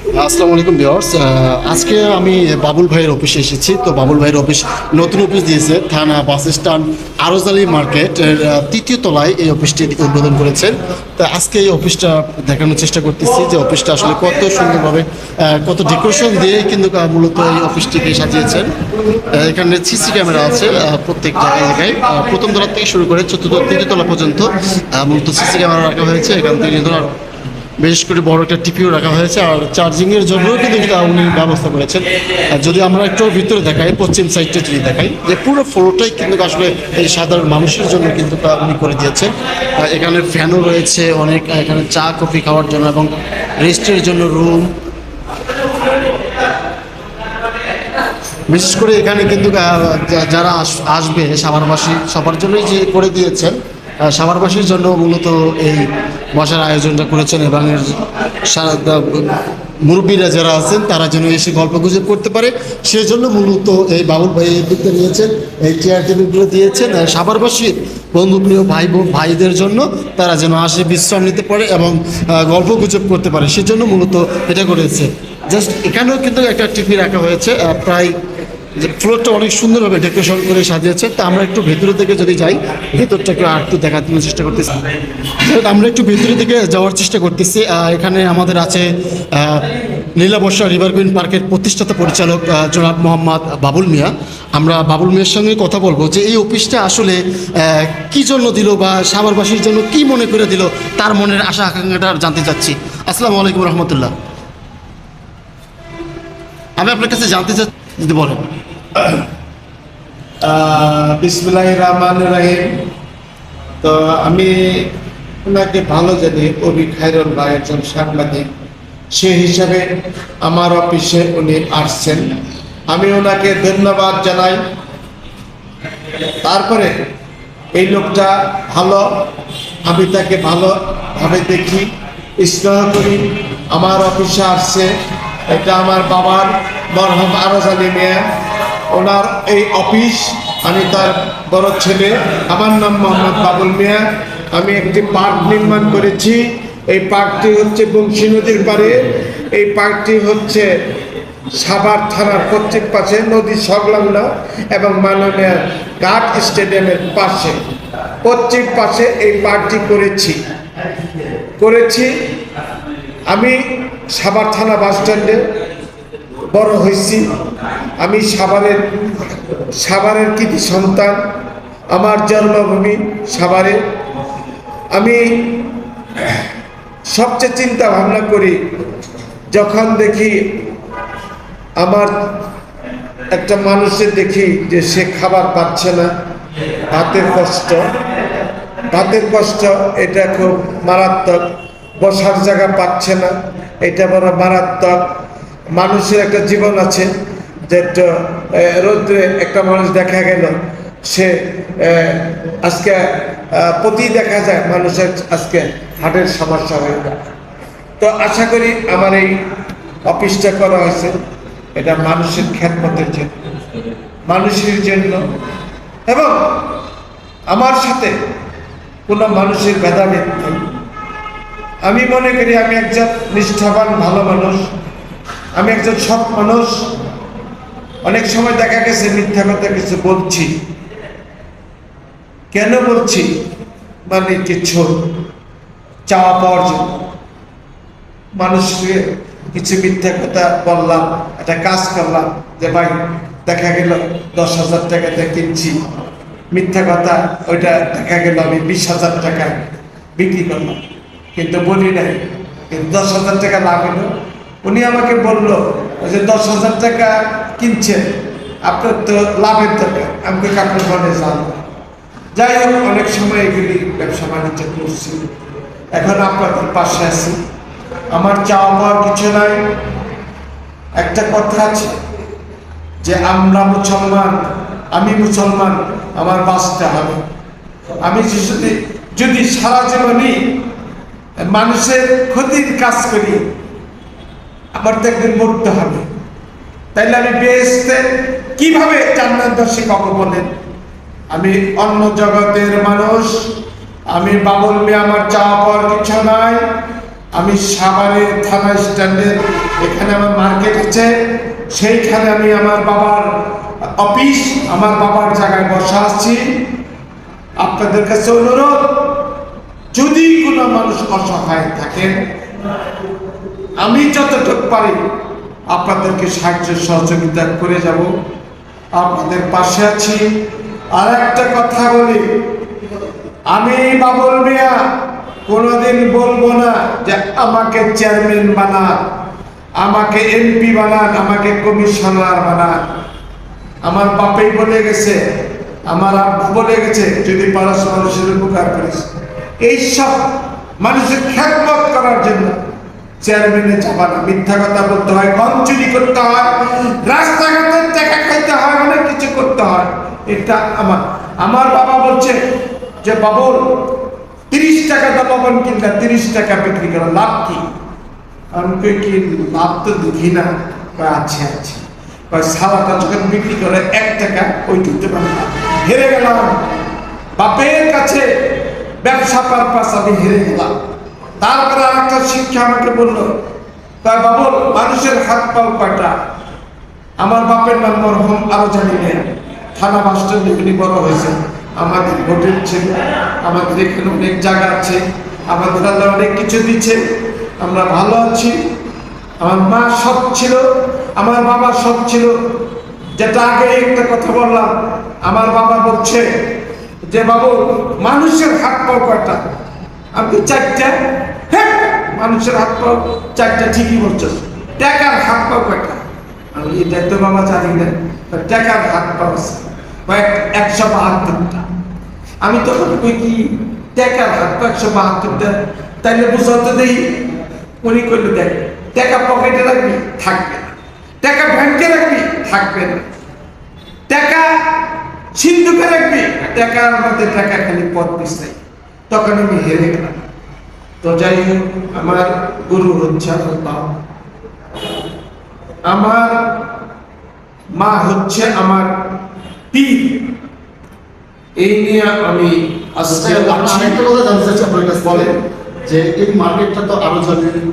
আসসালামু আলাইকুম ভিউয়ার্স। আজকে আমি বাবুল ভাইয়ের অফিসে এসেছি। তো বাবুল ভাইয়ের অফিস নতুন অফিস দিয়েছে থানা বাস স্ট্যান্ড আরজালি মার্কেটের তৃতীয় তলায় এই অফিসটি উদ্বোধন করেছেন। তো আজকে এই অফিসটা দেখানোর চেষ্টা করতেছি যে অফিসটা আসলে কত সুন্দরভাবে কত ডেকোরেশন দিয়ে কিন্তু মূলত এই অফিসটিকে সাজিয়েছেন। এখানে সিসি ক্যামেরা আছে প্রত্যেক জায়গায় প্রথম তলা থেকে শুরু করে তৃতীয় তলা পর্যন্ত মূলত সিসি ক্যামেরা রাখা হয়েছে। এখান থেকে ধর বিশেষ করে বড় একটা টিপিও রাখা হয়েছে আর চার্জিংয়ের জন্য কিন্তু উনি ব্যবস্থা করেছেন। আর যদি আমরা একটু ভিতরে দেখাই, পশ্চিম সাইডটা যদি দেখাই, যে পুরো ফ্লোরটাই কিন্তু আসলে এই সাধারণ মানুষের জন্য কিন্তু উনি করে দিয়েছেন। এখানে ফ্যানও রয়েছে অনেক, এখানে চা কফি খাওয়ার জন্য এবং রেস্টের জন্য রুম। বিশেষ করে এখানে কিন্তু যারা আসবে সাভারবাসী সবার জন্যই যে করে দিয়েছেন। সাভারবাসীর জন্য মূলত এই বসার আয়োজনটা করেছেন এবং মুরব্বীরা যারা আছেন তারা যেন এসে গল্প গুজব করতে পারে, সেজন্য মূলত এই বাবুল ভাই এই দিকটা নিয়েছেন, এই চেয়ার টেবিলগুলো দিয়েছেন সাভারবাসীর বন্ধুপ্রিয় ভাইদের জন্য, তারা যেন আসে বিশ্রাম নিতে পারে এবং গল্প গুজব করতে পারে, সেজন্য মূলত এটা করেছে। জাস্ট এখানেও কিন্তু একটা টিভি রাখা হয়েছে, প্রায় ফ্লোরটা অনেক সুন্দরভাবে ডেকোরেশন করে সাজিয়েছে। তা আমরা একটু ভেতরে থেকে যদি যাই, ভেতরটাকে আর একটু দেখানোর চেষ্টা করতেছি। আমরা একটু ভেতরে দিকে যাওয়ার চেষ্টা করতেছি। এখানে আমাদের আছে নীলাবর্ষা রিভারকুইন পার্কের প্রতিষ্ঠাতা পরিচালক জনাব মোহাম্মদ বাবুল মিয়া। আমরা বাবুল মিয়ার সঙ্গে কথা বলবো যে এই অফিসটা আসলে কি জন্য দিল বা সাভারবাসীর জন্য কি মনে করে দিল, তার মনের আশা আকাঙ্ক্ষাটা জানতে চাচ্ছি। আসসালামু আলাইকুম রহমতুল্লাহ। আমি আপনার কাছে জানতে চাচ্ছি, যদি বলেন। বিসমিল্লাহির রহমানির রহিম। তো আমি ওনাকে ভালো জানি, কবি খায়রুল ভাই একজন সাংবাদিক, সে হিসাবে আমার অফিসে উনি আসছেন, আমি ওনাকে ধন্যবাদ জানাই। তারপরে এই লোকটা ভালো, আমি তাকে ভালোভাবে দেখি, স্নেহ করি। আমার অফিসে আসছে, এটা আমার বাবার মরহুম আরজালি মিয়া, ওনার এই অফিস। আমি তার বড় ছেলে, আমার নাম মোহাম্মদ বাবুল মিয়া। আমি একটি পার্ক নির্মাণ করেছি। এই পার্কটি হচ্ছে বংশী নদীর পাড়ে। এই পার্কটি হচ্ছে সাভার থানার পশ্চিম পাশে, নদী সংলগ্ন এবং মাননীয় ঘাট স্টেডিয়ামের পাশে, পশ্চিম পাশে এই পার্কটি করেছি। আমি সাভার থানা বাস স্ট্যান্ডে বড় হয়েছি। আমি সাভারের কৃতি সন্তান, আমার জন্মভূমি সাভারে। আমি সবচেয়ে চিন্তা ভাবনা করি যখন দেখি আমার একটা মানুষের দেখি যে সে খাবার পাচ্ছে না, ভাতের কষ্ট, এটা খুব মারাত্মক। বসার জায়গা পাচ্ছে না, এটা বড় মারাত্মক। মানুষের একটা জীবন আছে, যে রৌদ্রে একটা মানুষ দেখা গেল, সে আজকে প্রতি দেখা যায় মানুষের আজকে হার্টের সমস্যা হয়ে যায়। তো আশা করি আমার এই অফিসটা করা হয়েছে এটা মানুষের খেদমতের জন্য, মানুষের জন্য, এবং আমার সাথে কোনো মানুষের ভেদাভেদ নেই। আমি মনে করি আমি একজন নিষ্ঠাবান ভালো মানুষ, আমি একজন সৎ মানুষ। অনেক সময় দেখা গেছে মিথ্যা কথা কিছু বলছি, কেন বলছি, মানে কিছু চাওয়া পাওয়ার জন্য মানুষকে কিছু মিথ্যা কথা বললাম, একটা কাজ করলাম, যে ভাই দেখা গেল 10,000 টাকাতে কিনছি, মিথ্যা কথা, ওইটা দেখা গেল আমি 20,000 টাকা বিক্রি করলাম, কিন্তু বলি নাই, কিন্তু 10,000 টাকা লাভ হলো। উনি আমাকে বলল যে 10,000 টাকা কিনছেন, আপনার তো লাভের দরকার। আমাকে কাপড় বলে জানবো। যাই হোক, অনেক সময় এগুলি ব্যবসা বাণিজ্য করছি। এখন আপনাদের পাশে আছি, আমার চাওয়া পাওয়ার কিছু নাই। একটা কথা আছে যে আমরা মুসলমান, আমি মুসলমান, আমার বাঁচতে হবে। আমি যদি সারা জীবনই মানুষের ক্ষতির কাজ করি, আমার তো একদিন মরতে হবে। তাইলে আমি বেহেশতে কিভাবে জান্নাতবাসী পাবো বলেন? আমি অন্য জগতের মানুষ, আমি বাবুল মিয়া, আমার চাওয়া পাওয়ার কিছু নাই। আমি সাভারের থানা স্ট্যান্ডের এখানে আমার মার্কেট আছে, সেইখানে আমি আমার বাবার অফিস, আমার বাবার জায়গায় বসা আছি। আপনাদের কাছে অনুরোধ, যদি কোনো মানুষ অসহায় থাকেন, আমি যতটুকু পারি আপনাদেরকে সাহায্য সহযোগিতা করে যাব, আপনাদের পাশে আছি। আর একটা কথা বলি, আমি বাবুল মিয়া কোনোদিন বলবো না যে আমাকে চেয়ারম্যান বানান, আমাকে এমপি বানান, আমাকে কমিশনার বানান। আমার বাপেই বলে গেছে, আমার আব্বু বলে গেছে, যদি পারস মানুষের উপকার করিস। এইসব মানুষের খেদমত করার জন্য চেয়ারম্যানে যাবা না। মিথ্যা কথা বলতে হয়, গম চুরি করতে হয়, রাস্তাঘাটে টাকা খাইতে হয়, অনেক কিছু করতে হয়। এটা আমার বাবা বলছে যে বাবুল 30 টাকা দাম লবণ কিনলে 30 টাকা বিক্রি করা লাভ কি? আমি কি লাভ তো দেখি না। আছে আছে সালাটা যখন বিক্রি করে 1 টাকা, ওই ঢুকতে পারে না। হেরে গেলাম বাপের কাছে, ব্যবসা পারপাস আমি হেরে গেলাম। তারপরে আরেকটা শিক্ষা আমাকে বললো, তাই বাবুল মানুষের হাত পাও কয়টা? আমার বাপের নাম মরহুম আরো জানি না, থানা মাস্টার এখানে বড় হয়েছে। আমাদের হোটেল ছিল, আমাদের এখানে অনেক জায়গা আছে, আমাদের আল্লাহ অনেক কিছু দিচ্ছে, আমরা ভালো আছি। আমার মা সব ছিল, আমার বাবা সব ছিল। যেটা আগে একটা কথা বললাম, আমার বাবা বলছে যে বাবু মানুষের হাত পাও কয়টা? আমি 4টা। হ্যাঁ, মানুষের হাত পাও 4টা, ঠিকই বলছো। টাকার হাত পাও কয়টা? আমি এটা তো বাবা জানি না। টাকার হাত পাও আছে 172টা। আমি তখন কই কি টাকার হাত পা 172টা, তাইলে বুঝাতে দেই। উনি কইল দেখ, টাকা পকেটে রাখবি, থাকবে না। টাকা ব্যাংকে রাখবি, থাকবে না। টাকা সিন্ধুকে রাখবি, টাকার মধ্যে টাকা খালি পথ পিছাই। তখন আমি হেরে গেলাম। তো যাই হোক, আমার গুরু হচ্ছে আমার বাবা, আমার মা হচ্ছে আমার পীর। এই নিয়ে আমি আজকে আরেকটা কথা জানতে চাচ্ছি আপনার কাছে, বলেন যে এই মার্কেটটা তো আরো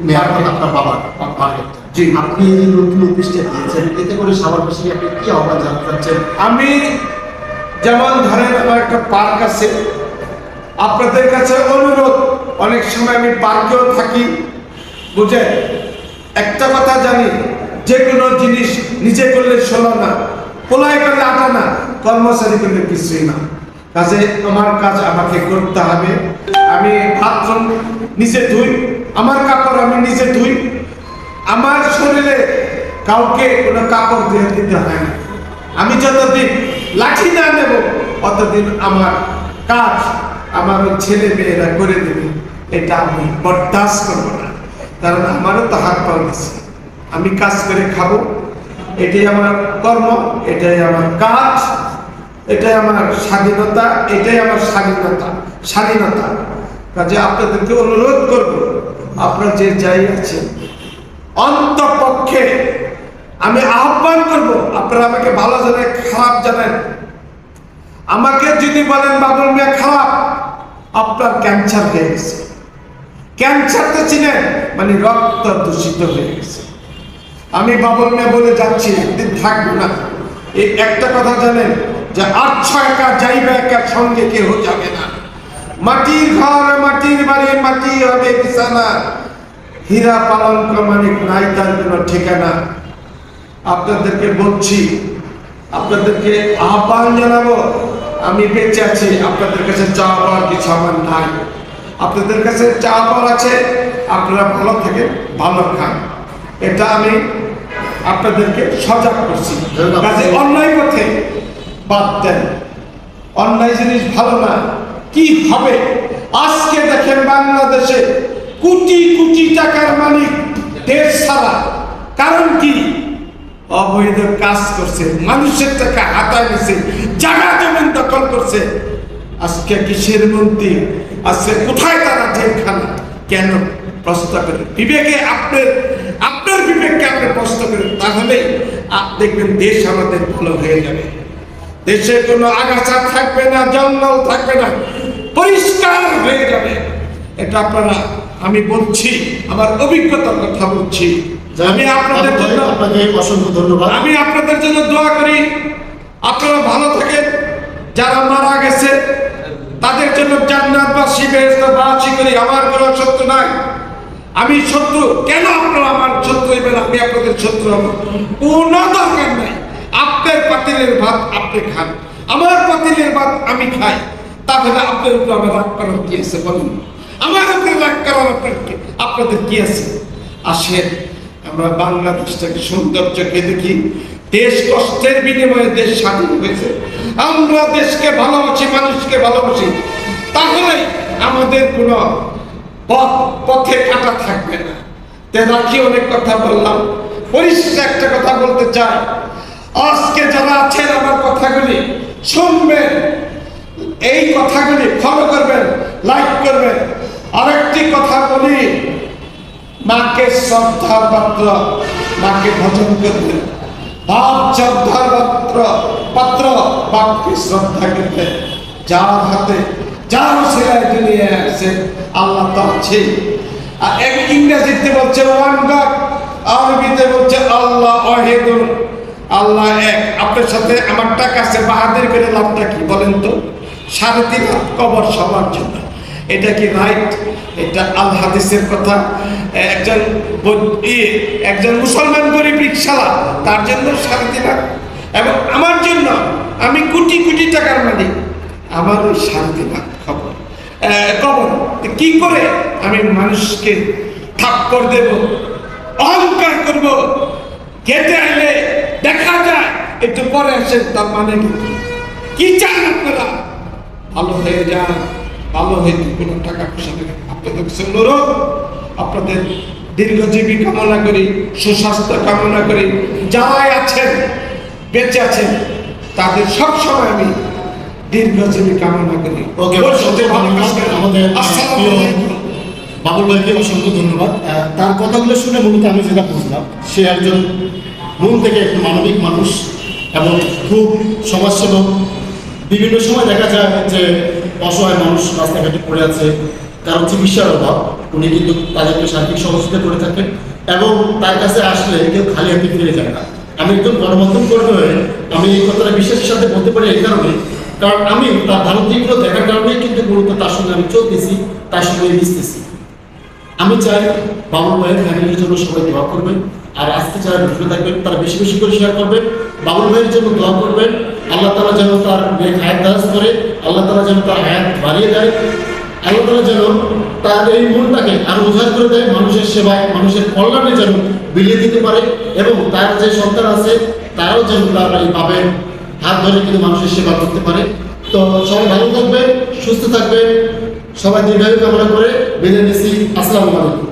নেওয়ার কথা আপনার বাবার মার্কেটটা, জি। আপনি এই নতুন অফিসটা দিয়েছেন, এতে করে সাভারবাসী আপনি কি আহ্বান জানাতে চাচ্ছেন? আমি যেমন ধরেন আমার একটা পার্ক আছে, আপনাদের কাছে অনুরোধ, অনেক সময় আমি পার্কেও থাকি, বুঝেন। একটা কথা জানি, যে কোনো জিনিস নিজে করলে 16 না, পোলাই করলে 8 না, কর্মচারী করলে কিছুই না। কাজে আমার কাজ আমাকে করতে হবে। আমি বাথরুম নিজে ধুই, আমার কাপড় আমি নিজে ধুই। আমার শরীরে কাউকে কোনো কাপড় দিয়ে দিতে হয় না। আমি যতদিন লাঠি না নেব, অতদিন আমার কাজ আমার ছেলে মেয়েরা করে দেবে। এটা আমি বরদাস্ত করবো না, কারণ আমারও তো হাত পাও গেছে। আমি কাজ করে খাবো, এটাই আমার কর্ম, এটাই আমার কাজ, এটাই আমার স্বাধীনতা, এটাই আমার স্বাধীনতা। কাজে আপনাদেরকে অনুরোধ করব, আপনারা যে যাই আছেন, অন্তপক্ষে আমি আহ্বান করব, আপনারা আমাকে ভালো জানেন, খারাপ জানেন। আমাকে যদি বলেন বাবুল মিয়া খারাপ, আপনার ক্যান্সার হয়ে গেছে। ক্যান্সার তো চিনেন, মানে রক্ত দূষিত হয়ে গেছে। আমি বাবুল মিয়া বলে যাচ্ছি, একদিন থাকবো না। এই একটা কথা জানেন যে 8 একা যাইবে, একা সঙ্গে কেউ যাবে না। মাটির ঘর, মাটির বাড়ি, মাটি হবে বিছানা, হীরা পালঙ্ক মানিক নাই তার কোনো ঠিকানা। আপনাদেরকে বলছি, আপনাদেরকে আহ্বান জানাবো, আমি বেঁচে আছি, আপনাদের কাছে চাওয়া পাওয়ার কিছু আমার নাই। আপনাদের কাছে চাওয়া পাওয়ার আছে, আপনারা ভালো থাকেন, ভালো খান। এটা আমি আপনাদেরকে সজাগ করছি। কাজে অন্যায় পথে বাদ দেন, অন্যায় জিনিস ভালো না। কি হবে আজকে দেখেন, বাংলাদেশে কোটি কোটি টাকার মালিক দেশ ছাড়া। কারণ কি? অবৈধ কাজ করছে, মানুষের টাকা হাতায় নিছে, জায়গা জমিন দখল করছে। আজকে কিসের মন্ত্রী, আজকে কোথায় তারা জেলখানা? কেন? প্রশ্ন করেন বিবেকে, আপনার বিবেককে আপনি প্রশ্ন করেন, তাহলে দেখবেন দেশ আমাদের ভালো হয়ে যাবে। দেশে কোনো আগাছা থাকবে না, জঙ্গল থাকবে না, পরিষ্কার হয়ে যাবে। এটা আপনারা আমি বলছি, আমার অভিজ্ঞতার কথা বলছি। আমি আপনাদের জন্য আপনাকে অসংখ্য ধন্যবাদ। আমি আপনাদের জন্য দোয়া করি, আপনারা ভালো থাকেন। যারা মারা গেছে তাদের জন্য জান্নাতবাসী বেহেশতবাসী করি। আমার কোনো শত্রু নাই, আমি শত্রু কেন? আপনারা আমার শত্রু হইবেন, আমি আপনাদের শত্রু হব, কোনো দরকার নাই। আপনার পাতিলের ভাত আপনি খান, আমার পাতিলের ভাত আমি খাই, তাহলে আপনার উপর আমার রাগ করার কি আছে বলুন? আমার উপরে রাগ করার আপনাদের কি আছে? আসেন আমরা বাংলাদেশটাকে সৌন্দর্যকে দেখি। দেশ কষ্টের বিনিময়ে দেশ স্বাধীন হয়েছে। আমরা দেশকে ভালোবাসি, মানুষকে ভালোবাসি, তাহলে আমাদের কোনো পথে কাটা থাকবে না। রাখি, অনেক কথা বললাম, পরিষ্কার একটা কথা বলতে চাই। আজকে যারা আছেন আমার কথাগুলি শুনবেন, এই কথাগুলি ফলো করবেন, লাইক করবেন। আরেকটি কথা বলি, মাকে শ্রদ্ধার পাত্র, মাকে ভজন করবেন। বাপ শ্রদ্ধার পাত্র, বাপকে শ্রদ্ধা করবেন। যার হাতে যার ছেলে দুনিয়া আছে, আল্লাহ তো আছে। আর এক ইংরেজিতে বলছে ওয়ান গড, আরবিতে বলছে আল্লাহ ওয়াহিদুন, আল্লাহ এক। আপনার সাথে আমার টাকা আছে, বাহাদুরি করে লাভটা কি বলেন তো? 3.5 লাখ কবর সবার জন্য, এটা কি রাইট? এটা আল হাদিসের কথা। একজন মুসলমান গরিব রিক্সাওয়ালা, তার জন্য 3.5 লাখ, এবং আমার জন্য, আমি কোটি কোটি টাকার মালিক, আমার ওই 3.5 লাখ কবর। কি করে আমি মানুষকে থাপ্পড় দেব, অহংকার করব? খেতে আইলে দেখা যায় একটু পরে আসেন, তার মানে কি চান আপনারা? ভালো হয়ে যান, ভালো হয়ে কোনো টাকা পয়সা নেই। আপনাদের অনুরোধ, আপনাদের দীর্ঘজীবী কামনা করি, সুস্বাস্থ্য কামনা করি। যারাই আছেন, বেঁচে আছেন, তাদের সবসময় আমি দীর্ঘজীবী কামনা করি। ওকে, আমাদের বাবুল ভাইকে অসংখ্য ধন্যবাদ। তার কথাগুলো শুনে মূলত আমি যেটা বুঝলাম, সে একজন মন থেকে একটু মানবিক মানুষ এবং খুব সমাজসেবক। বিভিন্ন সময় দেখা যায় যে অসহায় মানুষ রাস্তাঘাটে পড়ে আছে, কারণ চিকিৎসার অভাব, উনি কিন্তু তাদেরকে সার্বিক সহযোগিতা করে থাকেন এবং তার কাছে আসলে কেউ খালি হাতে ফিরে যায় না। আমি একদম গণমাধ্যম কর্মী হয়ে আমি এই কথাটা বিশ্বাসের সাথে বলতে পারি এই কারণে, কারণ আমি তার ভালো দিকগুলো দেখার কারণেই কিন্তু মূলত তার সঙ্গে আমি চলতেছি, তার সঙ্গে মিশতেছি। আমি চাই বাবুল ভাইয়ের ফ্যামিলির জন্য সবাই দোয়া করবেন, আর আজকে যারা ভিডিও থাকবেন তারা বেশি বেশি করে শেয়ার করবেন। বাবুল ভাইয়ের জন্য দোয়া করবেন, আল্লাহ তাআলা যেন তার হায়াত দারাজ করে, আল্লাহ তাআলা যেন তার হায়াত বাড়িয়ে দেয়, আল্লাহ তাআলা যেন তার এই মনটাকে আরো উজাড় করে দেয়, মানুষের সেবায়, মানুষের কল্যাণে যেন বিলিয়ে দিতে পারে, এবং তার যে সন্তান আছে তারাও যেন তার এই বাবের হাত ধরে কিন্তু মানুষের সেবা করতে পারে। তো সবাই ভালো থাকবেন, সুস্থ থাকবেন, সবাই দীর্ঘায়ু কামনা করে বিদায় নিচ্ছি। আসসালামু আলাইকুম।